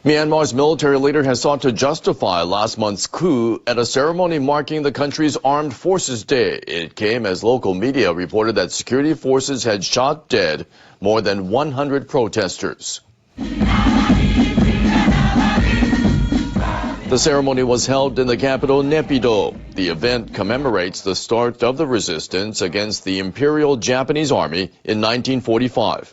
Myanmar's military leader has sought to justify last month's coup at a ceremony marking the country's Armed Forces Day. It came as local media reported that security forces had shot dead more than 100 protesters. The ceremony was held in the capital, Naypyidaw. The event commemorates the start of the resistance against the Imperial Japanese Army in 1945.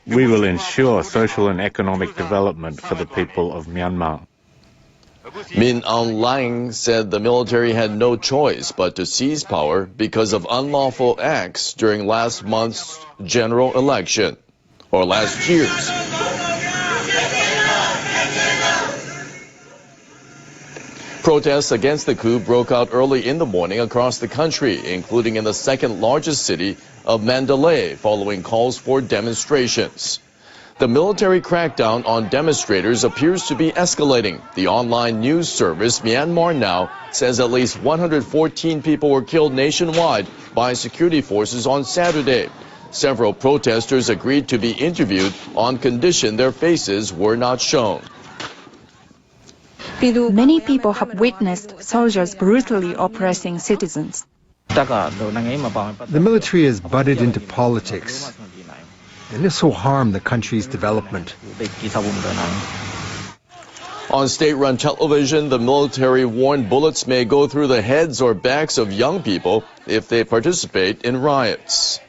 We will ensure social and economic development for the people of Myanmar. Min Aung Hlaing said the military had no choice but to seize power because of unlawful acts during last month's general election, or last year's. Protests against the coup broke out early in the morning across the country, including in the second largest city of Mandalay, following calls for demonstrations. The military crackdown on demonstrators appears to be escalating. The online news service Myanmar Now says at least 114 people were killed nationwide by security forces on Saturday. Several protesters agreed to be interviewed on condition their faces were not shown. Many people have witnessed soldiers brutally oppressing citizens. The military has butted into politics, and this will harm the country's development. On state-run television, the military warned bullets may go through the heads or backs of young people if they participate in riots.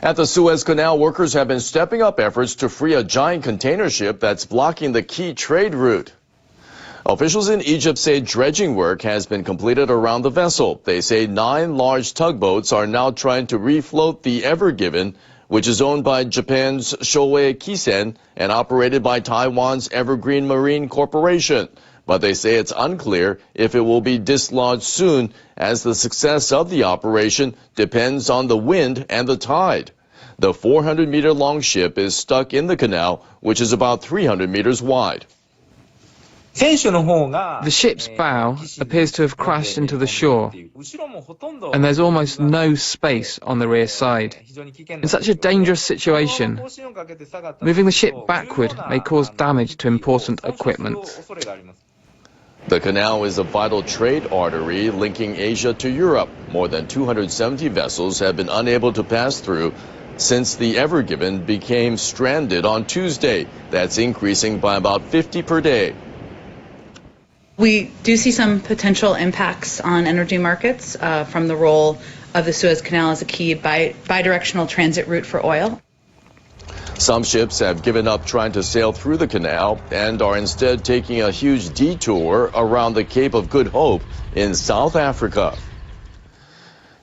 At the Suez Canal, workers have been stepping up efforts to free a giant container ship that's blocking the key trade route. Officials in Egypt say dredging work has been completed around the vessel. They say 9 large tugboats are now trying to refloat the Ever Given, which is owned by Japan's Shoei Kisen and operated by Taiwan's Evergreen Marine Corporation. But they say it's unclear if it will be dislodged soon, as the success of the operation depends on the wind and the tide. The 400-meter-long ship is stuck in the canal, which is about 300 meters wide. The ship's bow appears to have crashed into the shore, and there's almost no space on the rear side. In such a dangerous situation, moving the ship backward may cause damage to important equipment. The canal is a vital trade artery linking Asia to Europe. More than 270 vessels have been unable to pass through since the Ever Given became stranded on Tuesday. That's increasing by about 50 per day. We do see some potential impacts on energy markets from the role of the Suez Canal as a key bidirectional transit route for oil. Some ships have given up trying to sail through the canal and are instead taking a huge detour around the Cape of Good Hope in South Africa.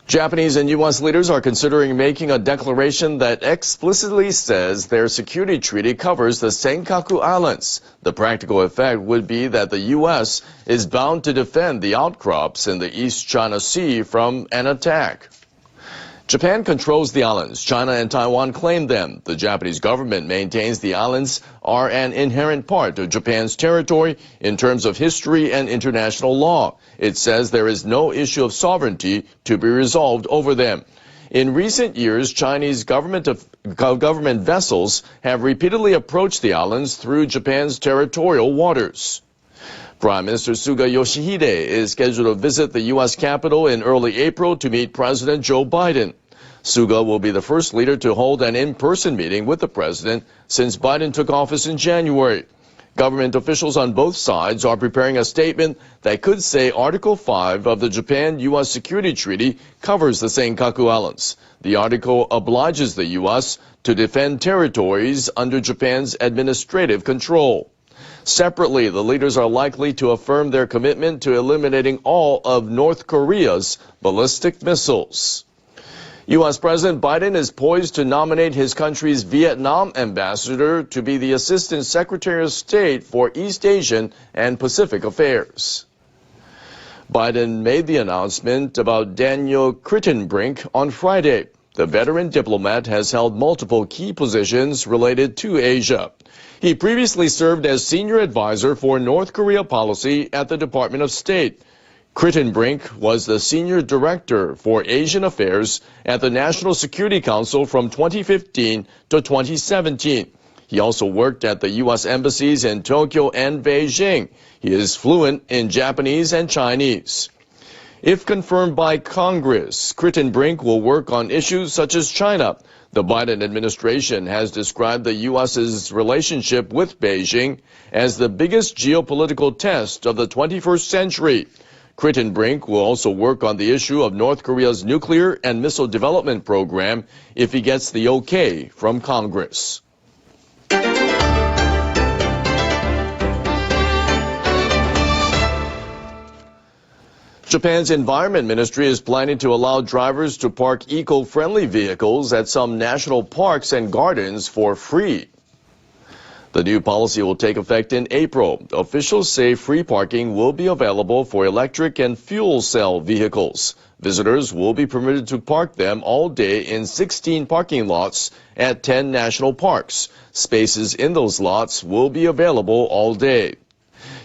Japanese and U.S. leaders are considering making a declaration that explicitly says their security treaty covers the Senkaku Islands. The practical effect would be that the U.S. is bound to defend the outcrops in the East China Sea from an attack. Japan controls the islands. China and Taiwan claim them. The Japanese government maintains the islands are an inherent part of Japan's territory in terms of history and international law. It says there is no issue of sovereignty to be resolved over them. In recent years, Chinese government vessels have repeatedly approached the islands through Japan's territorial waters. Prime Minister Suga Yoshihide is scheduled to visit the U.S. Capitol in early April to meet President Joe Biden. Suga will be the first leader to hold an in-person meeting with the president since Biden took office in January. Government officials on both sides are preparing a statement that could say Article 5 of the Japan-U.S. Security Treaty covers the Senkaku Islands. The article obliges the U.S. to defend territories under Japan's administrative control. Separately, the leaders are likely to affirm their commitment to eliminating all of North Korea's ballistic missiles. U.S. President Biden is poised to nominate his country's Vietnam ambassador to be the Assistant Secretary of State for East Asian and Pacific Affairs. Biden made the announcement about Daniel Kritenbrink on Friday. The veteran diplomat has held multiple key positions related to Asia. He previously served as senior advisor for North Korea policy at the Department of State. Kritenbrink was the senior director for Asian affairs at the National Security Council from 2015 to 2017. He also worked at the U.S. embassies in Tokyo and Beijing. He is fluent in Japanese and Chinese. If confirmed by Congress, Crittenbrink will work on issues such as China. The Biden administration has described the U.S.'s relationship with Beijing as the biggest geopolitical test of the 21st century. Crittenbrink will also work on the issue of North Korea's nuclear and missile development program if he gets the okay from Congress. Japan's Environment Ministry is planning to allow drivers to park eco-friendly vehicles at some national parks and gardens for free. The new policy will take effect in April. Officials say free parking will be available for electric and fuel cell vehicles. Visitors will be permitted to park them all day in 16 parking lots at 10 national parks. Spaces in those lots will be available all day.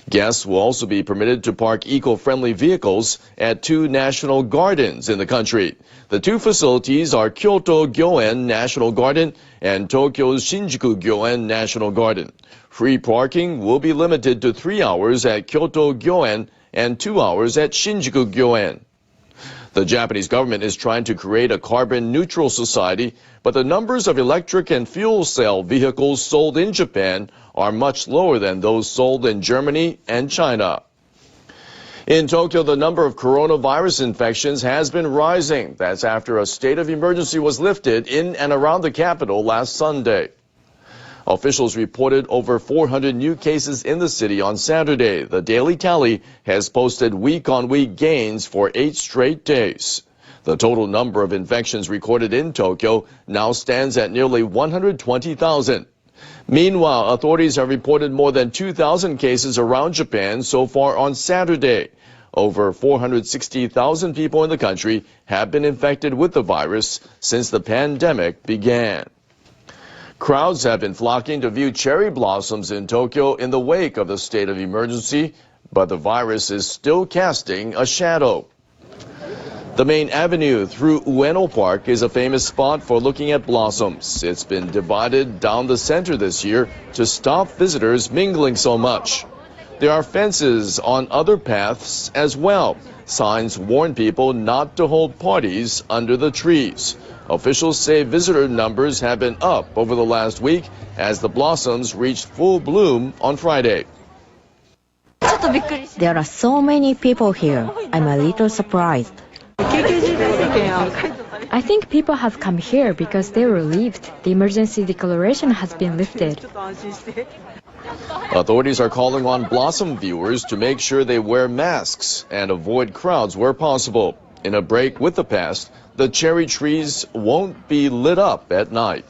Guests will also be permitted to park eco-friendly vehicles at 2 national gardens in the country. The 2 facilities are Kyoto Gyoen National Garden and Tokyo's Shinjuku Gyoen National Garden. Free parking will be limited to 3 hours at Kyoto Gyoen and 2 hours at Shinjuku Gyoen. The Japanese government is trying to create a carbon-neutral society, but the numbers of electric and fuel cell vehicles sold in Japan are much lower than those sold in Germany and China. In Tokyo, the number of coronavirus infections has been rising. That's after a state of emergency was lifted in and around the capital last Sunday. Officials reported over 400 new cases in the city on Saturday. The daily tally has posted week-on-week gains for 8 straight days. The total number of infections recorded in Tokyo now stands at nearly 120,000. Meanwhile, authorities have reported more than 2,000 cases around Japan so far on Saturday. Over 460,000 people in the country have been infected with the virus since the pandemic began. Crowds have been flocking to view cherry blossoms in Tokyo in the wake of the state of emergency, but the virus is still casting a shadow. The main avenue through Ueno Park is a famous spot for looking at blossoms. It's been divided down the center this year to stop visitors mingling so much. There are fences on other paths as well. Signs warn people not to hold parties under the trees. Officials say visitor numbers have been up over the last week as the blossoms reached full bloom on Friday. There are so many people here. I'm a little surprised. I think people have come here because they were relieved. The emergency declaration has been lifted. Authorities are calling on blossom viewers to make sure they wear masks and avoid crowds where possible. In a break with the past, the cherry trees won't be lit up at night.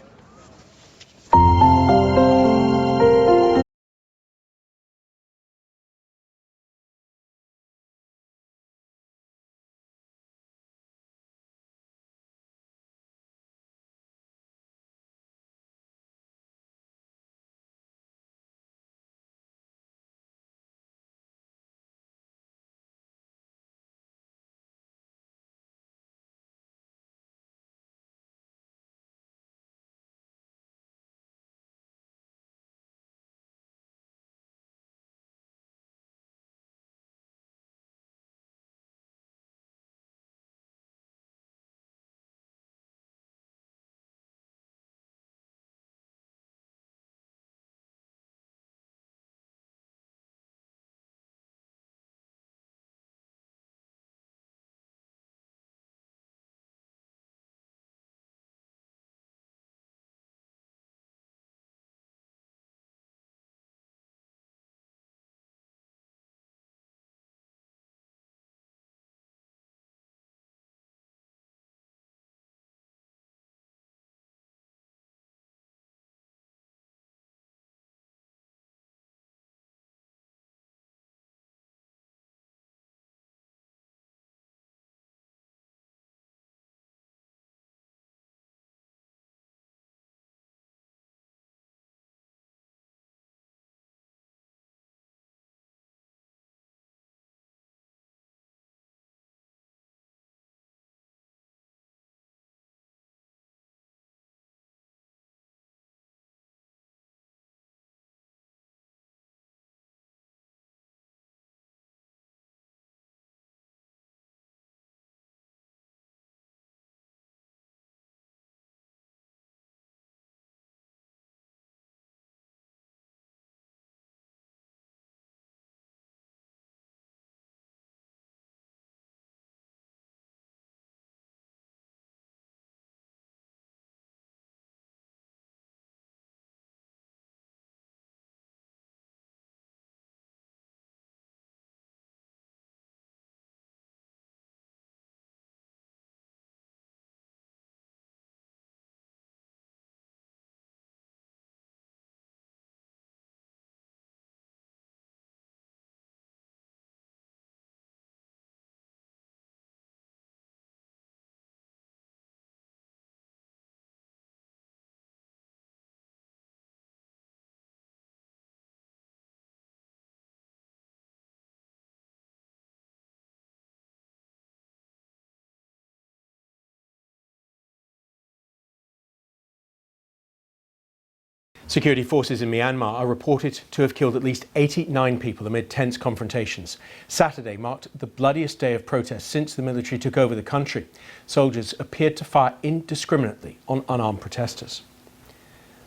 Security forces in Myanmar are reported to have killed at least 89 people amid tense confrontations. Saturday marked the bloodiest day of protest since the military took over the country. Soldiers appeared to fire indiscriminately on unarmed protesters.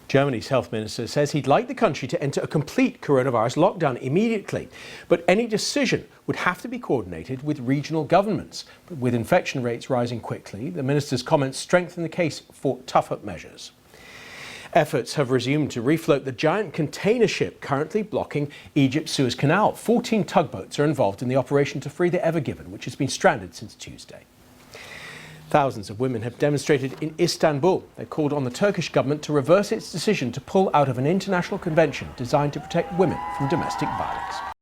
Germany's health minister says he'd like the country to enter a complete coronavirus lockdown immediately, but any decision would have to be coordinated with regional governments. But with infection rates rising quickly, the minister's comments strengthen the case for tougher measures. Efforts have resumed to refloat the giant container ship currently blocking Egypt's Suez Canal. 14 tugboats are involved in the operation to free the Ever Given, which has been stranded since Tuesday. Thousands of women have demonstrated in Istanbul. They called on the Turkish government to reverse its decision to pull out of an international convention designed to protect women from domestic violence.